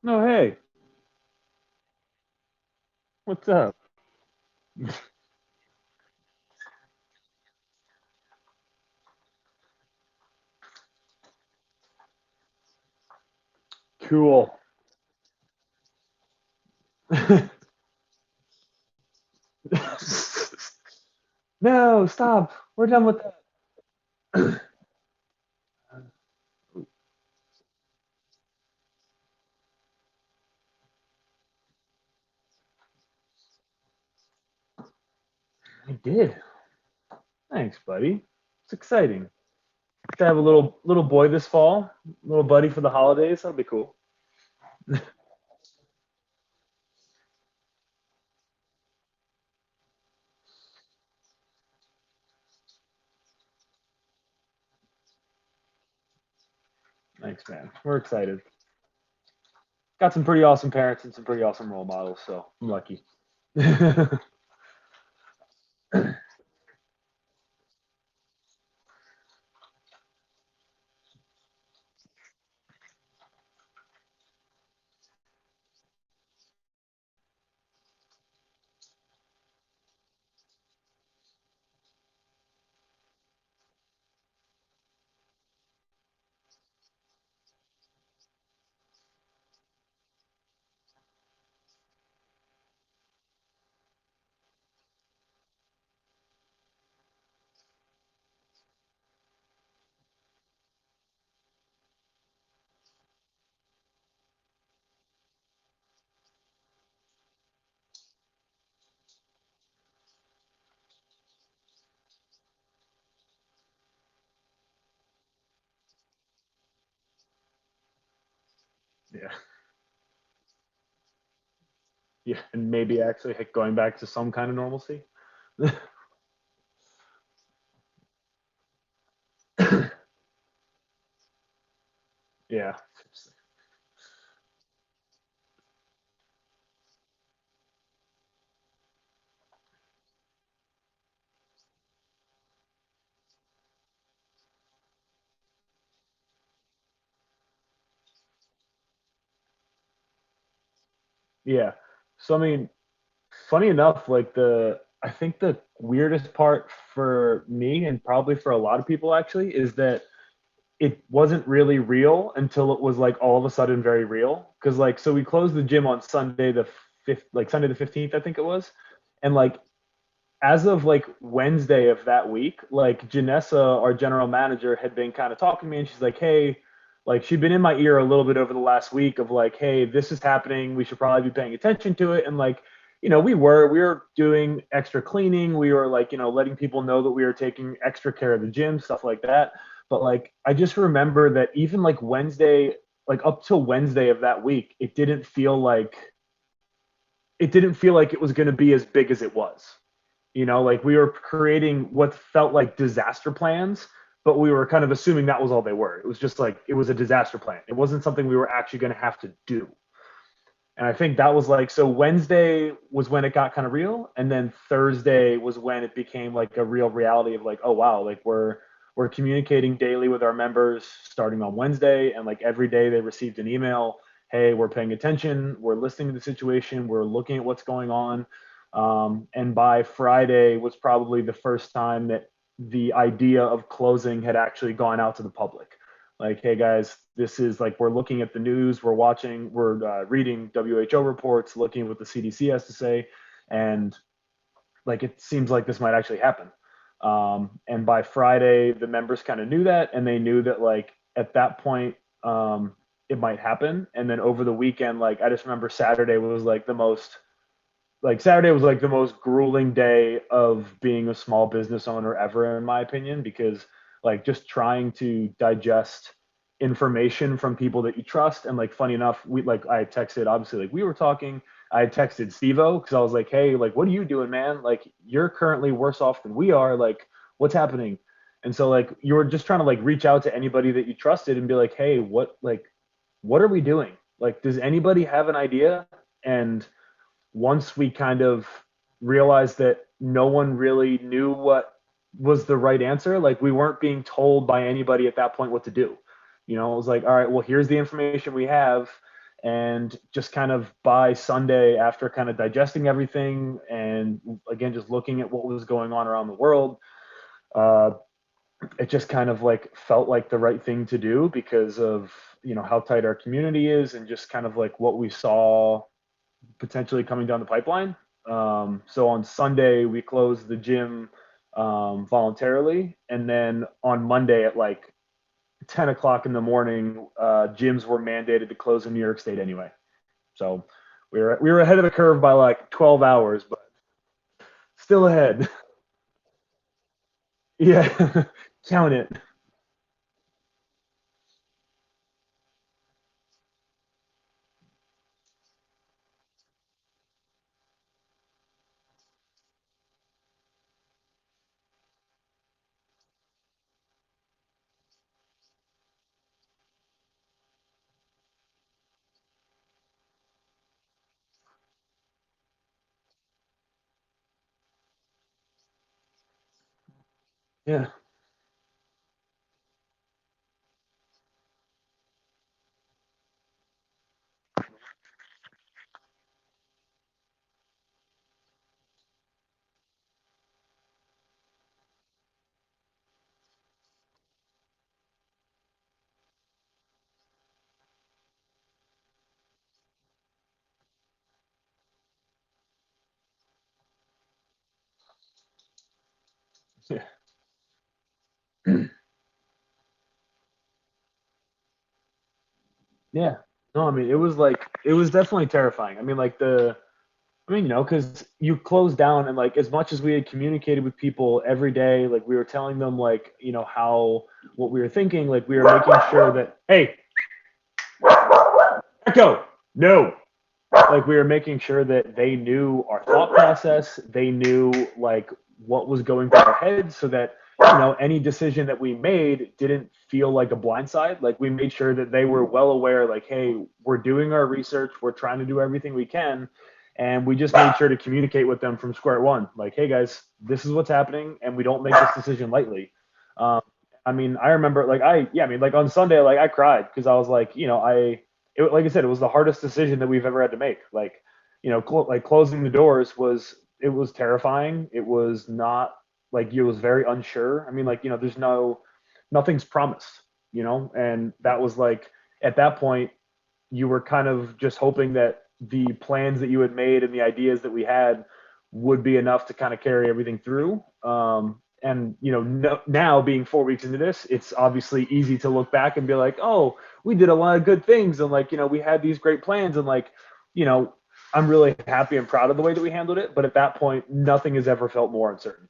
No, hey, what's up? Cool. No, stop. We're done with that. I did. Thanks, buddy. It's exciting to have a little boy this fall, little buddy for the holidays. That'll be cool. Thanks, man. We're excited. Got some pretty awesome parents and some pretty awesome role models, so I'm lucky. Yeah, yeah, and maybe actually going back to some kind of normalcy. Yeah, yeah. So I mean, funny enough, I think the weirdest part for me and probably for a lot of people actually is that it wasn't really real until it was like all of a sudden very real. Because like so we closed the gym on Sunday the fifth, like Sunday the 15th, I think it was, and like as of like Wednesday of that week, like Janessa, our general manager, had been kind of talking to me, and she's like, "Hey, like she'd been in my ear a little bit over the last week of like, hey, this is happening. We should probably be paying attention to it." And like, we were doing extra cleaning. We were like, letting people know that we were taking extra care of the gym, stuff like that. But like, I just remember that even like Wednesday, like up till Wednesday of that week, it didn't feel like it was going to be as big as it was. Like we were creating what felt like disaster plans, but we were kind of assuming that was all they were. It was just like it was a disaster plan. It wasn't something we were actually going to have to do. And I think that was like so Wednesday was when it got kind of real, and then Thursday was when it became like a real reality of like, oh wow, like we're communicating daily with our members starting on Wednesday, and like every day they received an email, hey, we're paying attention, we're listening to the situation, we're looking at what's going on. And by Friday was probably the first time that the idea of closing had actually gone out to the public. Like, hey guys, this is like we're looking at the news, we're reading WHO reports, looking at what the CDC has to say, and like it seems like this might actually happen. And by Friday, the members kind of knew that, and they knew that like at that point, it might happen. And then over the weekend, like I just remember Saturday was like the most grueling day of being a small business owner ever, in my opinion, because like just trying to digest information from people that you trust. And like funny enough, I had texted, obviously, like we were talking. I had texted Stevo because I was like, hey, like what are you doing, man? Like you're currently worse off than we are. Like what's happening? And so like you were just trying to like reach out to anybody that you trusted and be like, hey, what are we doing? Like, does anybody have an idea? And once we kind of realized that no one really knew what was the right answer, like we weren't being told by anybody at that point what to do. It was like, all right, well, here's the information we have, And just kind of by Sunday, after kind of digesting everything and again just looking at what was going on around the world, uh, it just kind of like felt like the right thing to do because of how tight our community is and just kind of like what we saw potentially coming down the pipeline. So on Sunday we closed the gym voluntarily, and then on Monday at like 10 o'clock in the morning, gyms were mandated to close in New York State anyway. So we were ahead of the curve by like 12 hours, but still ahead. Yeah, count it. Yeah, yeah, yeah. No, I mean it was definitely terrifying. I mean, because you closed down, and like as much as we had communicated with people every day, like we were telling them like how what we were thinking, like we were making sure that hey, Echo, no, like we were making sure that they knew our thought process, they knew like what was going through our heads, so that any decision that we made didn't feel like a blindside. Like we made sure that they were well aware, like, hey, we're doing our research, we're trying to do everything we can, and we just made sure to communicate with them from square one, like, hey guys, this is what's happening, and we don't make this decision lightly. um, I mean, I remember like I mean, like on Sunday, like I cried because I was like, like I said, it was the hardest decision that we've ever had to make. Like, like closing the doors it was terrifying. It was not like it was very unsure. I mean, like there's nothing's promised, and that was like at that point you were kind of just hoping that the plans that you had made and the ideas that we had would be enough to kind of carry everything through. And no, now being 4 weeks into this, it's obviously easy to look back and be like, oh, we did a lot of good things, and like we had these great plans, and like you know I'm really happy and proud of the way that we handled it. But at that point, nothing has ever felt more uncertain.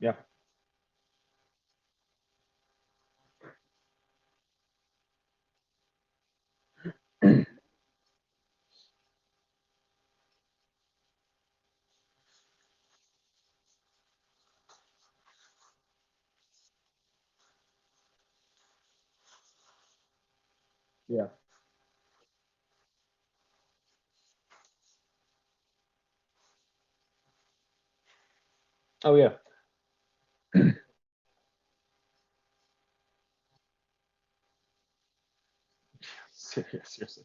Yeah. Yeah. Oh yeah. Seriously.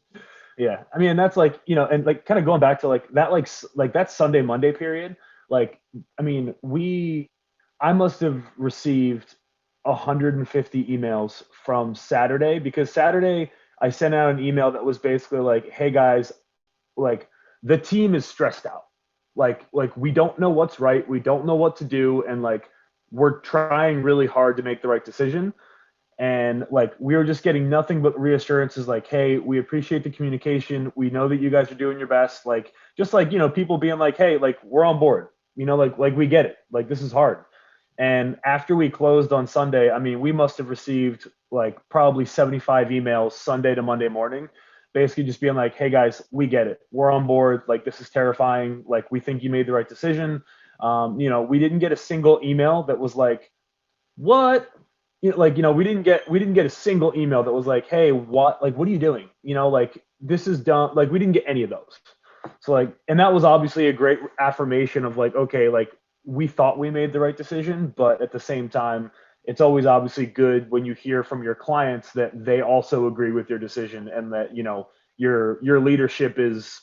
Yeah, I mean, and that's like and like kind of going back to like that, like that Sunday Monday period. Like, I mean, I must have received 150 emails from Saturday, because Saturday I sent out an email that was basically like, hey guys, like the team is stressed out. Like we don't know what's right, we don't know what to do, and like we're trying really hard to make the right decision, and like we were just getting nothing but reassurances like, hey, we appreciate the communication, we know that you guys are doing your best, like just like people being like, hey, like we're on board, like we get it, like this is hard. And after we closed on Sunday, I mean, we must have received like probably 75 emails Sunday to Monday morning, basically just being like, hey guys, we get it, we're on board, like this is terrifying, like we think you made the right decision. We didn't get a single email that was like, what? We didn't get a single email that was like, hey, what are you doing? Like, this is dumb. Like, we didn't get any of those. So like, and that was obviously a great affirmation of like, okay, like, we thought we made the right decision, but at the same time, it's always obviously good when you hear from your clients that they also agree with your decision, and that your leadership is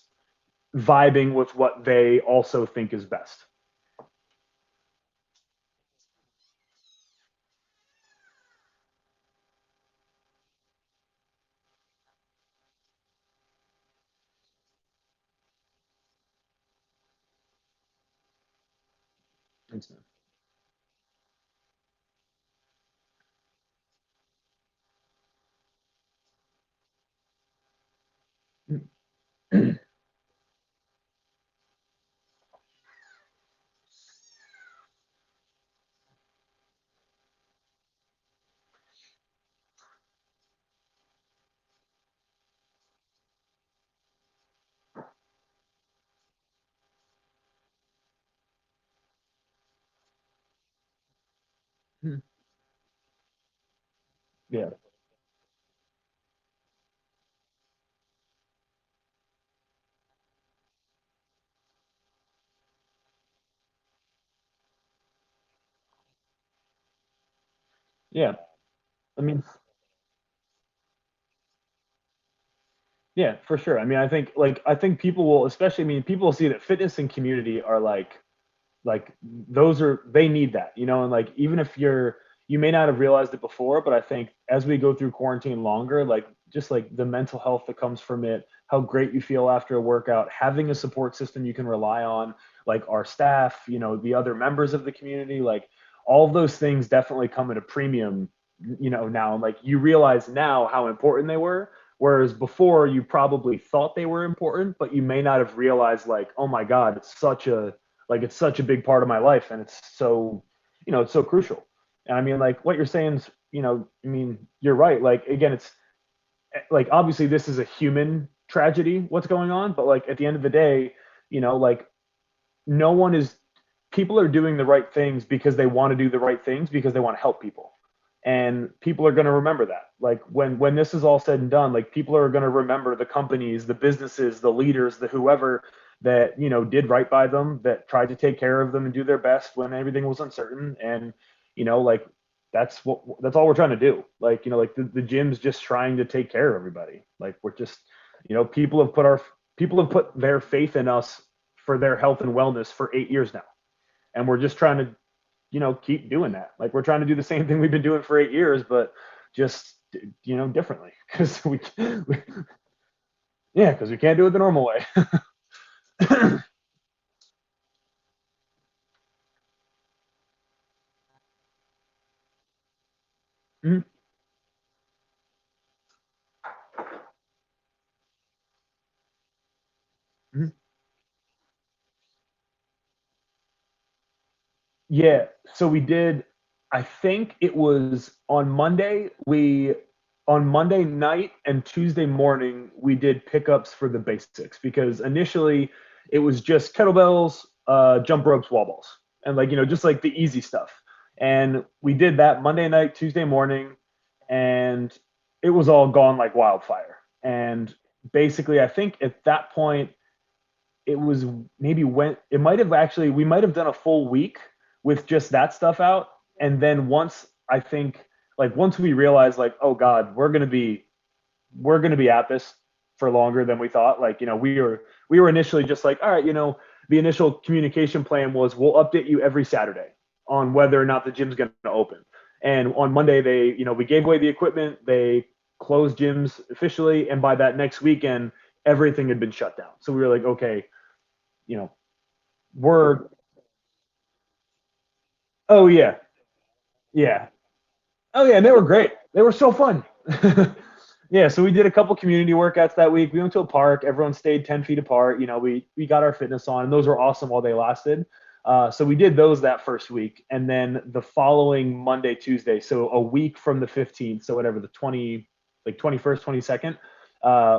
vibing with what they also think is best. Thanks, man. Yeah, yeah. I mean, yeah, for sure. I mean, I think people will, especially, I mean, people will see that fitness and community are like those are, they need that, and like, even if you may not have realized it before, but I think as we go through quarantine longer, like, just like the mental health that comes from it, how great you feel after a workout, having a support system you can rely on, like our staff, the other members of the community, like, all of those things definitely come at a premium, now, like, you realize now how important they were. Whereas before, you probably thought they were important, but you may not have realized, like, oh my God, it's such a big part of my life, and it's so crucial. And I mean, like, what you're saying is, I mean, you're right. Like, again, it's like, obviously this is a human tragedy what's going on, but like, at the end of the day, like, no one is people are doing the right things because they want to do the right things, because they want to help people. And people are going to remember that, like, when this is all said and done, like, people are going to remember the companies, the businesses, the leaders, the whoever that did right by them, that tried to take care of them and do their best when everything was uncertain. And like, that's all we're trying to do. Like, like, the gym's just trying to take care of everybody. Like, we're just, people have put their faith in us for their health and wellness for 8 years now, and we're just trying to keep doing that. Like, we're trying to do the same thing we've been doing for 8 years, but just differently, because yeah, because we can't do it the normal way. Mhm, mhm. Yeah, so we did. I think it was on Monday night and Tuesday morning we did pickups for the basics, because initially it was just kettlebells, jump ropes, wall balls, and, like, just like the easy stuff. And we did that Monday night, Tuesday morning, and it was all gone like wildfire. And basically, I think at that point it was maybe when it might have actually we might have done a full week with just that stuff out. And then once, I think, like, once we realized, like, oh God, we're gonna be at this for longer than we thought. Like, we were initially just like, all right, the initial communication plan was, we'll update you every Saturday on whether or not the gym's gonna open. And on Monday, we gave away the equipment, they closed gyms officially, and by that next weekend everything had been shut down. So we were like, okay, you know, we're oh yeah, yeah, oh yeah, and they were great. They were so fun. Yeah, so we did a couple community workouts that week. We went to a park. Everyone stayed 10 feet apart. We got our fitness on, and those were awesome while they lasted. So we did those that first week, and then the following Monday, Tuesday, so a week from the 15th, so whatever, the 21st, 22nd.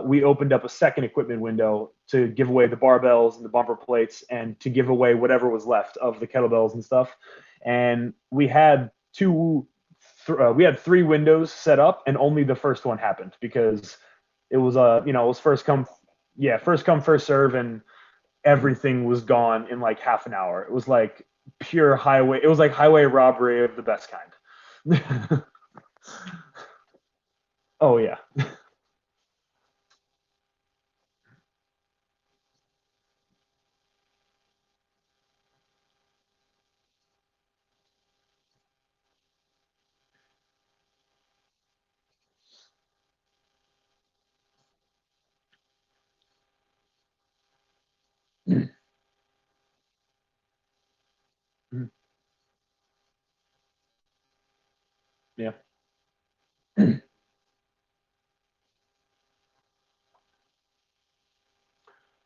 we opened up a second equipment window to give away the barbells and the bumper plates and to give away whatever was left of the kettlebells and stuff. And we had three windows set up, and only the first one happened because it was it was first come first serve, and everything was gone in like half an hour. It was like pure highway. It was like highway robbery of the best kind. Oh yeah. Yeah.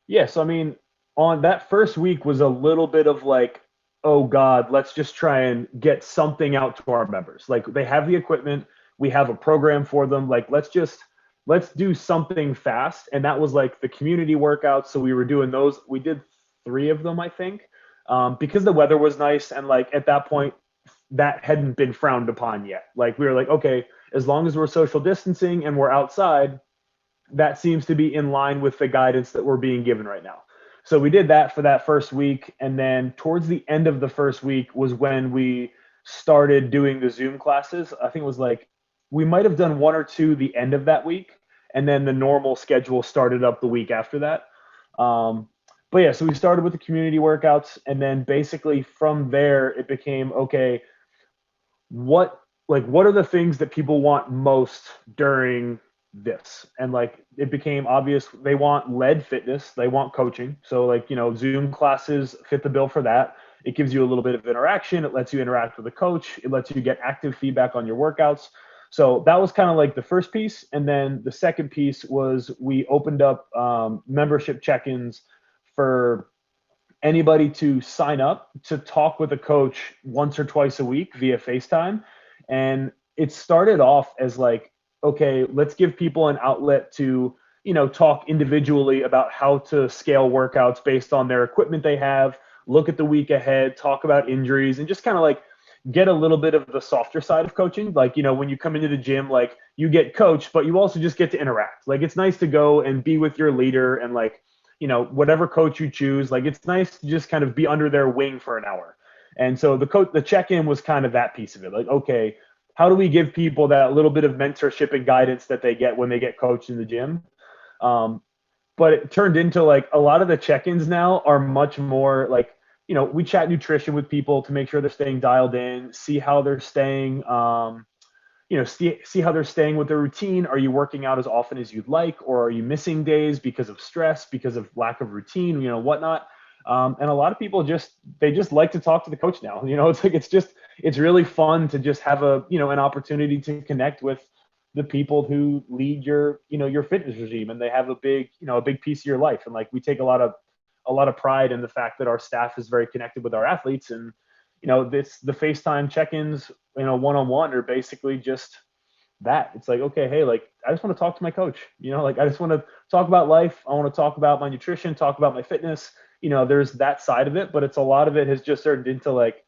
Yes, I mean, on that first week was a little bit of like, oh God, let's just try and get something out to our members. Like they have the equipment, we have a program for them. Like let's do something fast. And that was like the community workouts. So we were doing those. We did three of them, I think, because the weather was nice. And like at that point, that hadn't been frowned upon yet. Like we were like, okay, as long as we're social distancing and we're outside, that seems to be in line with the guidance that we're being given right now. So we did that for that first week. And then towards the end of the first week was when we started doing the Zoom classes. I think it was like we might have done one or two the end of that week. And then the normal schedule started up the week after that. But yeah, so we started with the community workouts. And then basically from there, it became okay, what are the things that people want most during this? And like it became obvious they want lead fitness, they want coaching. So like, Zoom classes fit the bill for that. It gives you a little bit of interaction, it lets you interact with the coach, it lets you get active feedback on your workouts. So that was kind of like the first piece. And then the second piece was we opened up membership check-ins for anybody to sign up to talk with a coach once or twice a week via FaceTime. And it started off as like, okay, let's give people an outlet to, talk individually about how to scale workouts based on their equipment they have, look at the week ahead, talk about injuries, and just kind of like get a little bit of the softer side of coaching. Like, when you come into the gym, like you get coached, but you also just get to interact. Like it's nice to go and be with your leader and like, whatever coach you choose, like it's nice to just kind of be under their wing for an hour. And so the check-in was kind of that piece of it. Like, okay, how do we give people that little bit of mentorship and guidance that they get when they get coached in the gym? Um, but it turned into like a lot of the check-ins now are much more like, we chat nutrition with people to make sure they're staying dialed in, see how they're staying, see how they're staying with their routine. Are you working out as often as you'd like, or are you missing days because of stress, because of lack of routine, whatnot. And a lot of people just like to talk to the coach now. It's like it's really fun to just have an opportunity to connect with the people who lead your fitness regime, and they have a big piece of your life. And like we take a lot of pride in the fact that our staff is very connected with our athletes. And the FaceTime check-ins, one-on-one are basically just that. It's like, okay, hey, like I just want to talk to my coach. Like I just want to talk about life. I want to talk about my nutrition, talk about my fitness. There's that side of it, but it's a lot of it has just turned into like,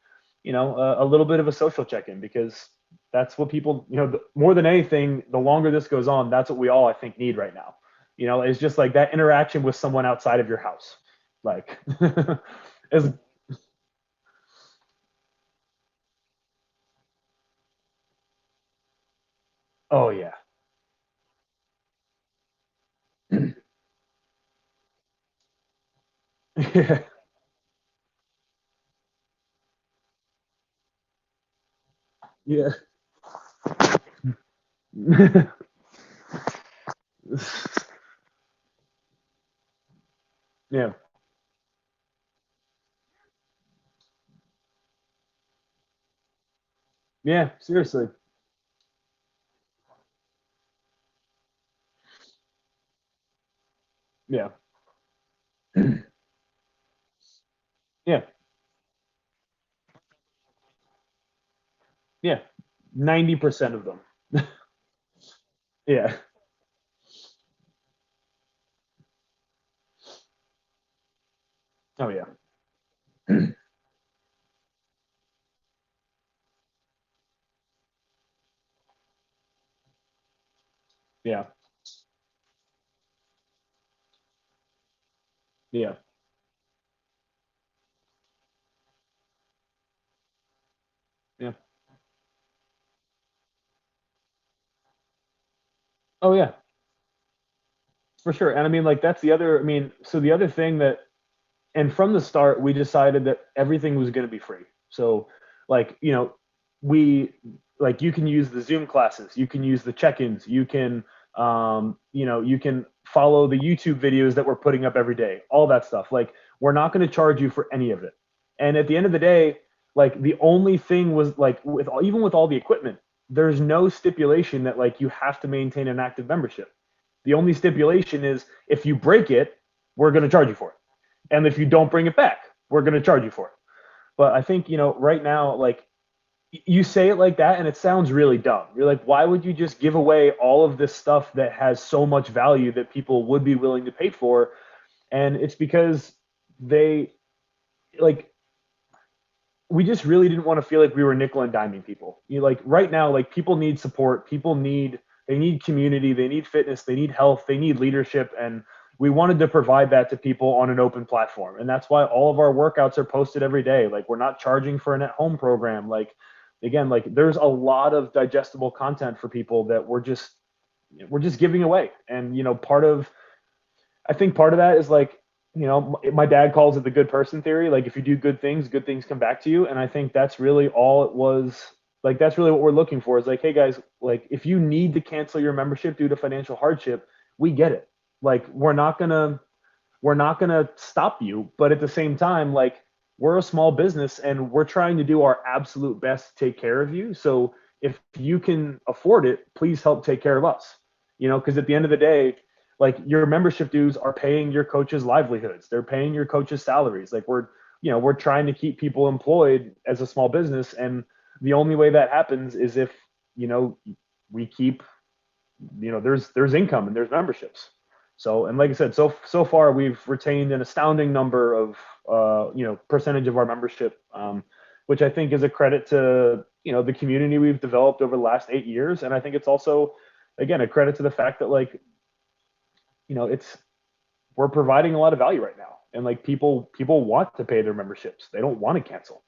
a little bit of a social check-in, because that's what people, more than anything, the longer this goes on, that's what we all, I think, need right now. It's just like that interaction with someone outside of your house. Like, as oh yeah. Yeah. Yeah. Yeah. Yeah. Seriously. Yeah. Yeah. Yeah. 90% of them. Yeah. Oh yeah. Yeah. Yeah. Yeah. Oh yeah, for sure. And I mean, like that's the other. I mean, so the other thing that, and from the start, we decided that everything was going to be free. So, like, we like you can use the Zoom classes, you can use the check-ins, you can, you can follow the YouTube videos that we're putting up every day, all that stuff. Like, we're not going to charge you for any of it. And at the end of the day, like the only thing was like with even with all the equipment, there's no stipulation that like you have to maintain an active membership. The only stipulation is if you break it, we're going to charge you for it. And if you don't bring it back, we're going to charge you for it. But I think, right now, like you say it like that and it sounds really dumb. You're like, why would you just give away all of this stuff that has so much value that people would be willing to pay for? And it's because they like we just really didn't want to feel like we were nickel and diming people. Like right now, like people need support, they need community, they need fitness, they need health, they need leadership, and we wanted to provide that to people on an open platform. And that's why all of our workouts are posted every day. Like we're not charging for an at-home program. Like again, like there's a lot of digestible content for people that we're just giving away. And I think part of that is like, my dad calls it the good person theory. Like if you do good things come back to you. And I think that's really all it was. Like that's really what we're looking for is like, hey guys, like if you need to cancel your membership due to financial hardship, we get it. Like we're not gonna stop you, but at the same time, like we're a small business and we're trying to do our absolute best to take care of you. So if you can afford it, please help take care of us. Because at the end of the day, like your membership dues are paying your coaches' livelihoods. They're paying your coaches' salaries. Like we're trying to keep people employed as a small business, and the only way that happens is if you know we keep there's income and there's memberships. So, and like I said, so far we've retained an astounding number of percentage of our membership, which I think is a credit to the community we've developed over the last 8 years, and I think it's also again a credit to the fact that like it's we're providing a lot of value right now, and like people want to pay their memberships, they don't want to cancel.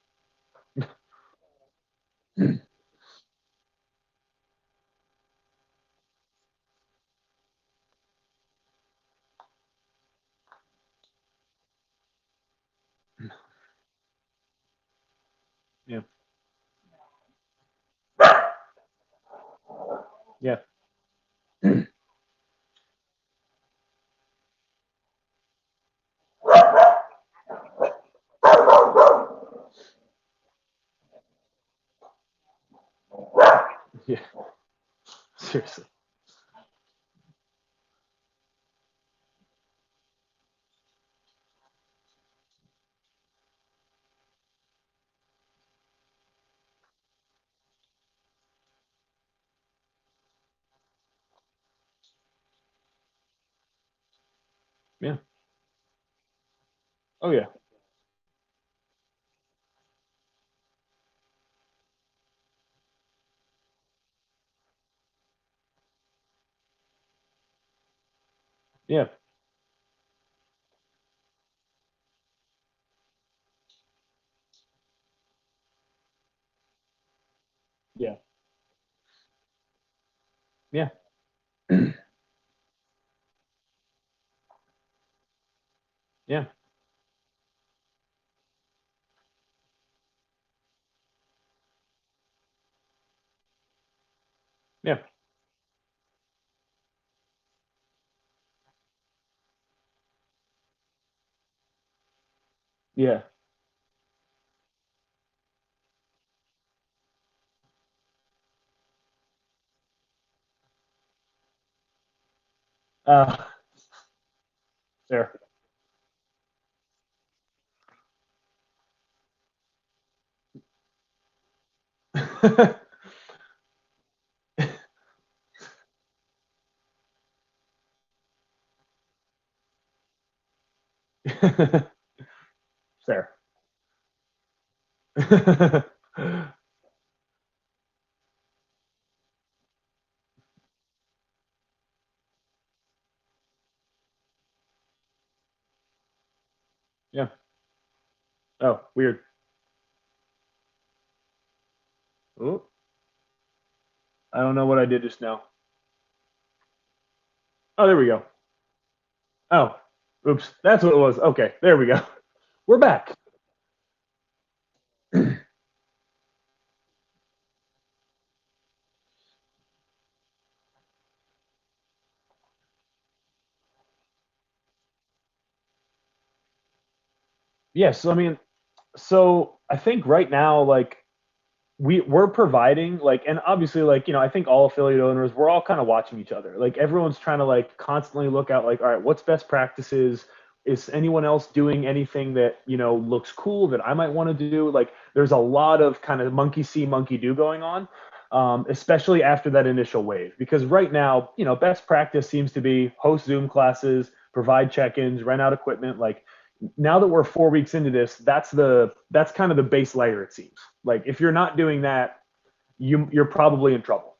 Yeah, yeah, yeah. Seriously. Yeah. Oh yeah. Yeah. Yeah. Yeah. Yeah. Yeah. Yeah. uh there. Fair. Yeah. Oh, weird. Oh, I don't know what I did just now. Oh, there we go. Oh, oops. That's what it was. Okay, there we go. We're back. Yes, I mean, so I think right now, like we're providing like, and obviously like, I think all affiliate owners, we're all kind of watching each other. Like everyone's trying to like constantly look out like, all right, what's best practices? Is anyone else doing anything that, looks cool that I might want to do? Like there's a lot of kind of monkey see, monkey do going on. Especially after that initial wave, because right now, best practice seems to be host Zoom classes, provide check-ins, rent out equipment. Like now that we're 4 weeks into this, that's kind of the base layer, it seems. Like if you're not doing that, you're probably in trouble.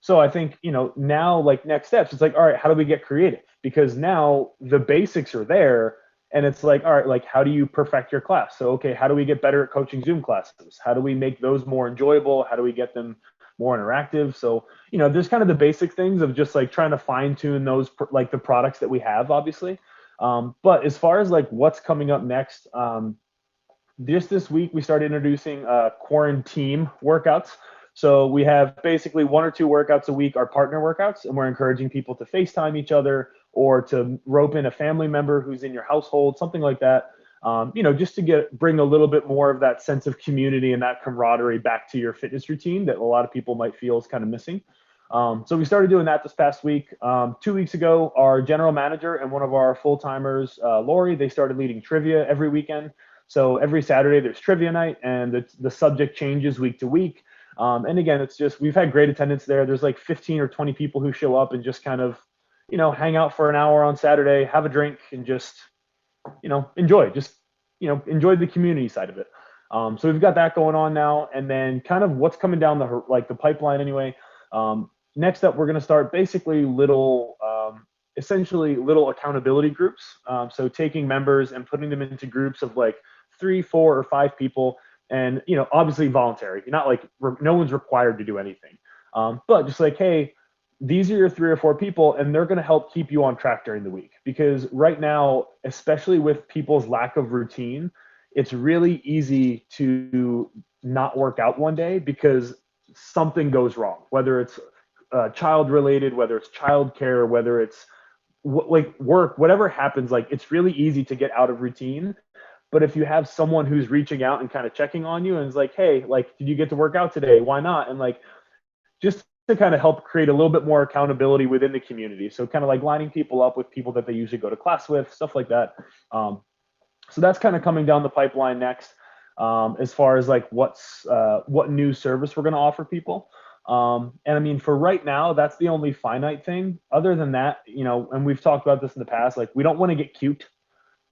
So I think, now like next steps, it's like, all right, how do we get creative? Because now the basics are there, and it's like, all right, like how do you perfect your class? So okay, how do we get better at coaching Zoom classes? How do we make those more enjoyable? How do we get them more interactive? So, there's kind of the basic things of just like trying to fine tune those, like the products that we have, obviously. But as far as like what's coming up next, just this week we started introducing quarantine workouts. So we have basically 1 or 2 workouts a week are partner workouts, and we're encouraging people to FaceTime each other or to rope in a family member who's in your household, something like that. Just to bring a little bit more of that sense of community and that camaraderie back to your fitness routine that a lot of people might feel is kind of missing. So we started doing that this past week. 2 weeks ago, our general manager and one of our full timers, Lori, they started leading trivia every weekend. So every Saturday there's trivia night, and the subject changes week to week. And again, it's just we've had great attendance there. There's like 15 or 20 people who show up and just kind of, hang out for an hour on Saturday, have a drink, and just, enjoy the community side of it. So we've got that going on now, and then kind of what's coming down the pipeline anyway. Next up, we're going to start basically essentially little accountability groups. So taking members and putting them into groups of like 3, 4, or 5 people, and obviously voluntary. You're not like no one's required to do anything, but just like, hey, these are your 3 or 4 people, and they're going to help keep you on track during the week. Because right now, especially with people's lack of routine, it's really easy to not work out one day because something goes wrong, whether it's child related, whether it's childcare, whether it's like work, whatever happens, like it's really easy to get out of routine. But if you have someone who's reaching out and kind of checking on you and is like, hey, like, did you get to work out today? Why not? And like, just to kind of help create a little bit more accountability within the community. So kind of like lining people up with people that they usually go to class with, stuff like that. So that's kind of coming down the pipeline next, as far as like what new service we're going to offer people. And I mean, for right now, that's the only finite thing. Other than that, and we've talked about this in the past, like we don't want to get cute.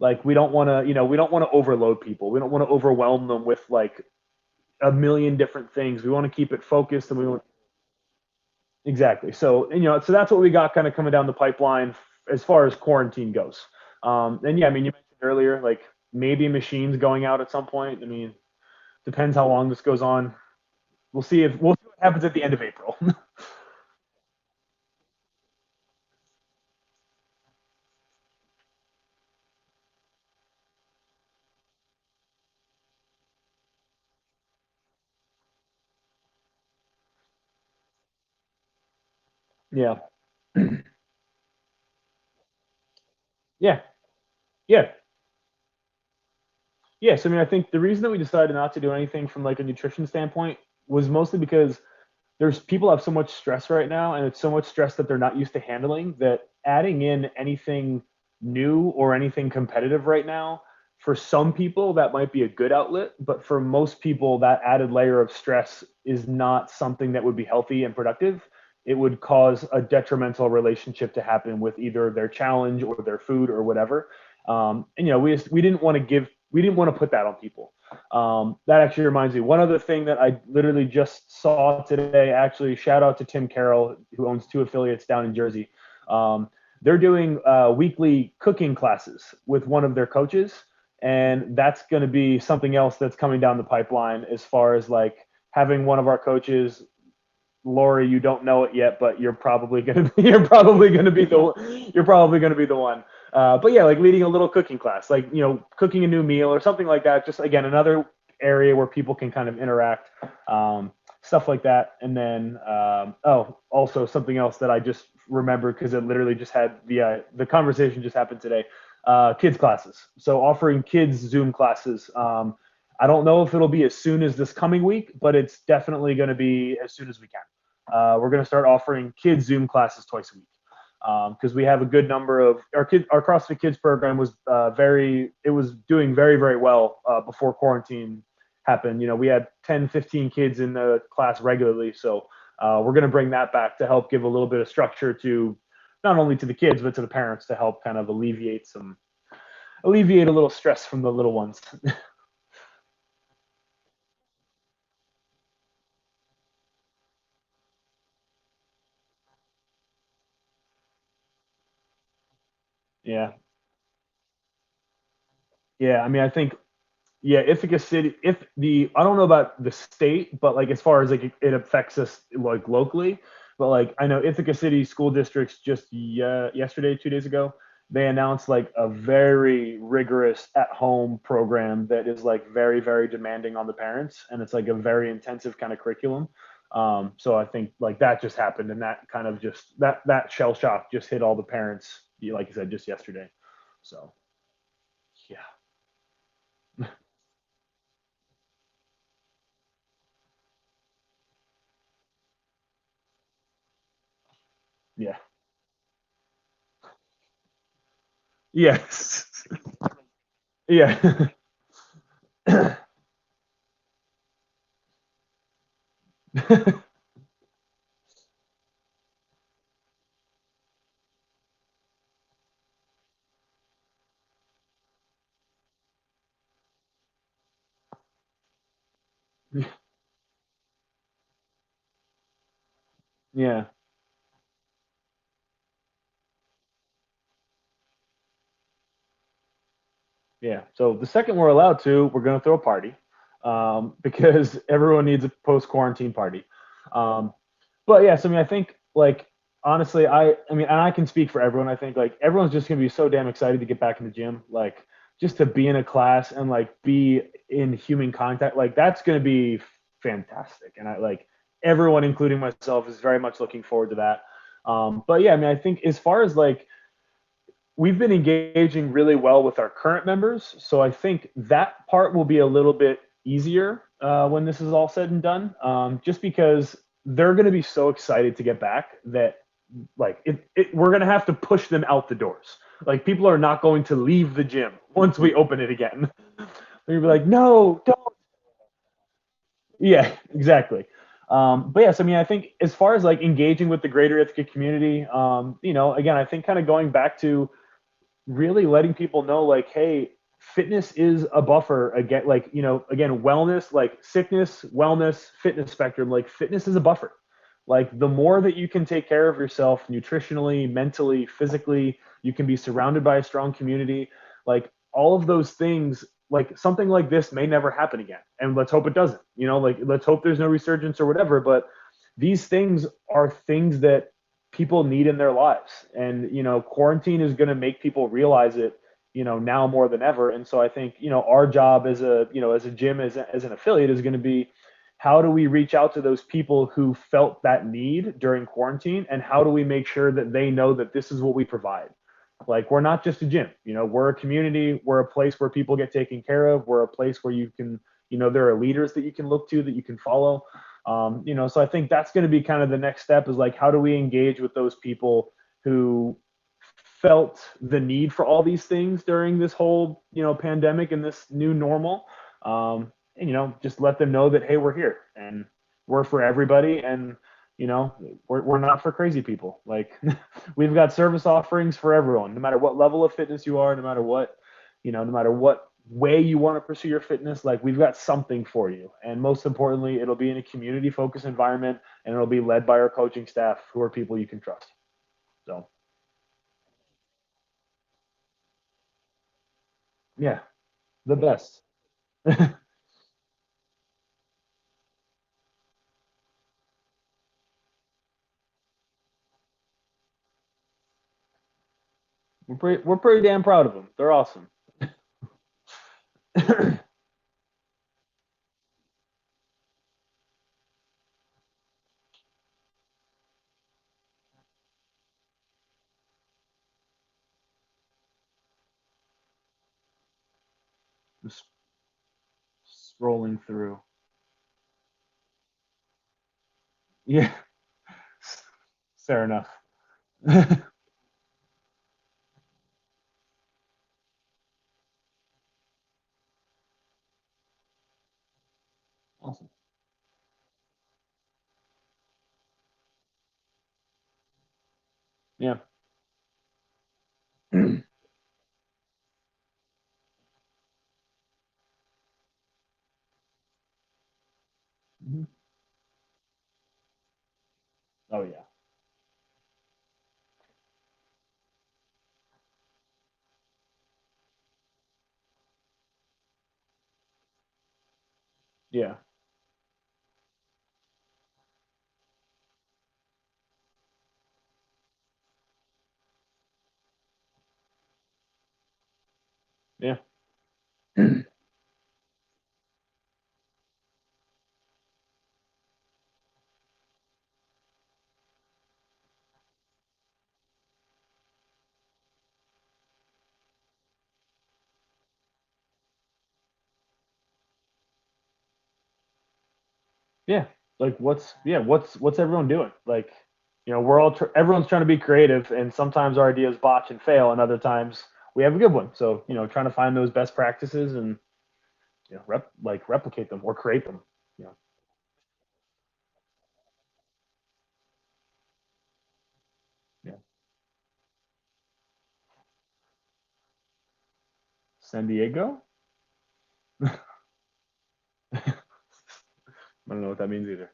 Like we don't want to, we don't want to overload people. We don't want to overwhelm them with like a million different things. We want to keep it focused, and we want exactly. So, so that's what we got kind of coming down the pipeline as far as quarantine goes. And yeah, I mean, you mentioned earlier, like maybe machines going out at some point. I mean, depends how long this goes on. We'll see what happens at the end of April. Yeah. Yeah. Yeah. Yes. I mean, I think the reason that we decided not to do anything from like a nutrition standpoint was mostly because there's people have so much stress right now, and it's so much stress that they're not used to handling, that adding in anything new or anything competitive right now, for some people that might be a good outlet, but for most people that added layer of stress is not something that would be healthy and productive. It would cause a detrimental relationship to happen with either their challenge or their food or whatever. And we didn't want to give we didn't want to put that on people. That actually reminds me, one other thing that I literally just saw today, actually, shout out to Tim Carroll, who owns two affiliates down in Jersey. Um, they're doing weekly cooking classes with one of their coaches. And that's going to be something else that's coming down the pipeline as far as like having one of our coaches. Lori, you don't know it yet, but you're probably gonna be the one. But yeah, like leading a little cooking class, like cooking a new meal or something like that. Just again, another area where people can kind of interact, stuff like that. And then also something else that I just remembered because it literally just had the conversation just happened today. Kids classes. So offering kids Zoom classes. I don't know if it'll be as soon as this coming week, but it's definitely going to be as soon as we can. We're going to start offering kids Zoom classes twice a week because we have a good number of our CrossFit Kids program was it was doing very, very well before quarantine happened. We had 10, 15 kids in the class regularly. So we're going to bring that back to help give a little bit of structure to not only to the kids, but to the parents to help kind of alleviate a little stress from the little ones. Yeah. Yeah. I mean, I think yeah, Ithaca City. If the I don't know about the state, but like as far as like it affects us like locally, but like I know Ithaca City School Districts just yesterday, 2 days ago, they announced like a very rigorous at-home program that is like very, very demanding on the parents, and it's like a very intensive kind of curriculum. So I think like that just happened, and that kind of just that shell shock just hit all the parents, like you said, just yesterday. So yeah, yeah, yes. Yeah. Yeah. Yeah. So the second we're allowed to, we're going to throw a party because everyone needs a post quarantine party. Um, but yes, I mean, I think like honestly, I mean, and I can speak for everyone. I think like everyone's just going to be so damn excited to get back in the gym, like just to be in a class and like be in human contact. Like that's going to be fantastic. And I like everyone, including myself, is very much looking forward to that. But yeah, I mean, I think as far as like we've been engaging really well with our current members. So I think that part will be a little bit easier when this is all said and done, just because they're going to be so excited to get back that like we're going to have to push them out the doors. Like people are not going to leave the gym once we open it again. They're going to be like, no, don't. Yeah, exactly. But yes, I mean, I think as far as like engaging with the greater Ithaca community, again, I think kind of going back to really letting people know like hey, fitness is a buffer again, like again, wellness, like sickness, wellness, fitness spectrum, like fitness is a buffer. Like the more that you can take care of yourself nutritionally, mentally, physically, you can be surrounded by a strong community, like all of those things, like something like this may never happen again, and let's hope it doesn't, like let's hope there's no resurgence or whatever, but these things are things that people need in their lives. And, quarantine is going to make people realize it, now more than ever. And so I think, our job as as a gym, as an affiliate is going to be how do we reach out to those people who felt that need during quarantine? And how do we make sure that they know that this is what we provide? Like, we're not just a gym, we're a community, we're a place where people get taken care of. We're a place where you can, there are leaders that you can look to, that you can follow. So I think that's going to be kind of the next step is like, how do we engage with those people who felt the need for all these things during this whole, pandemic and this new normal? And, just let them know that, hey, we're here and we're for everybody. And, we're not for crazy people. Like we've got service offerings for everyone, no matter what level of fitness you are, no matter what way you want to pursue your fitness, like we've got something for you. And most importantly, it'll be in a community focused environment and it'll be led by our coaching staff who are people you can trust. So, yeah, the best. We're pretty damn proud of them. They're awesome. Just scrolling through. Yeah, fair enough. Awesome. Yeah. Mhm. Oh yeah. Yeah. Yeah. Yeah, like what's everyone doing? Like, we're all everyone's trying to be creative, and sometimes our ideas botch and fail, and other times we have a good one. So, trying to find those best practices and replicate them or create them. You know, yeah. San Diego. I don't know what that means either.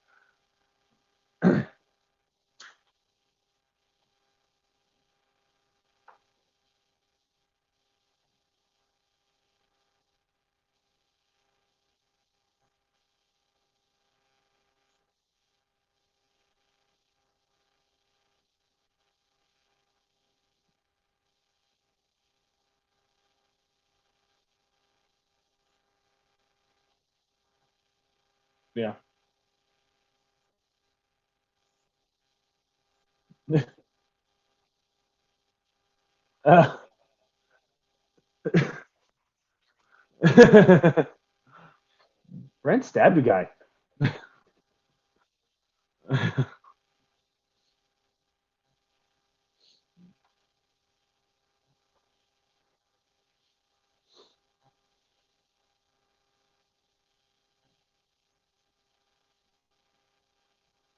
Yeah. uh, Brent stabbed a guy.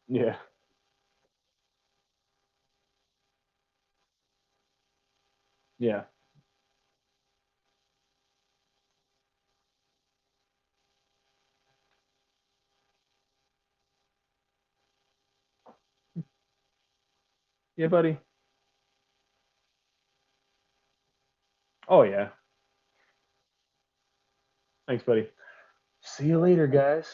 Yeah. Yeah. Yeah, buddy. Oh yeah. Thanks, buddy. See you later, guys.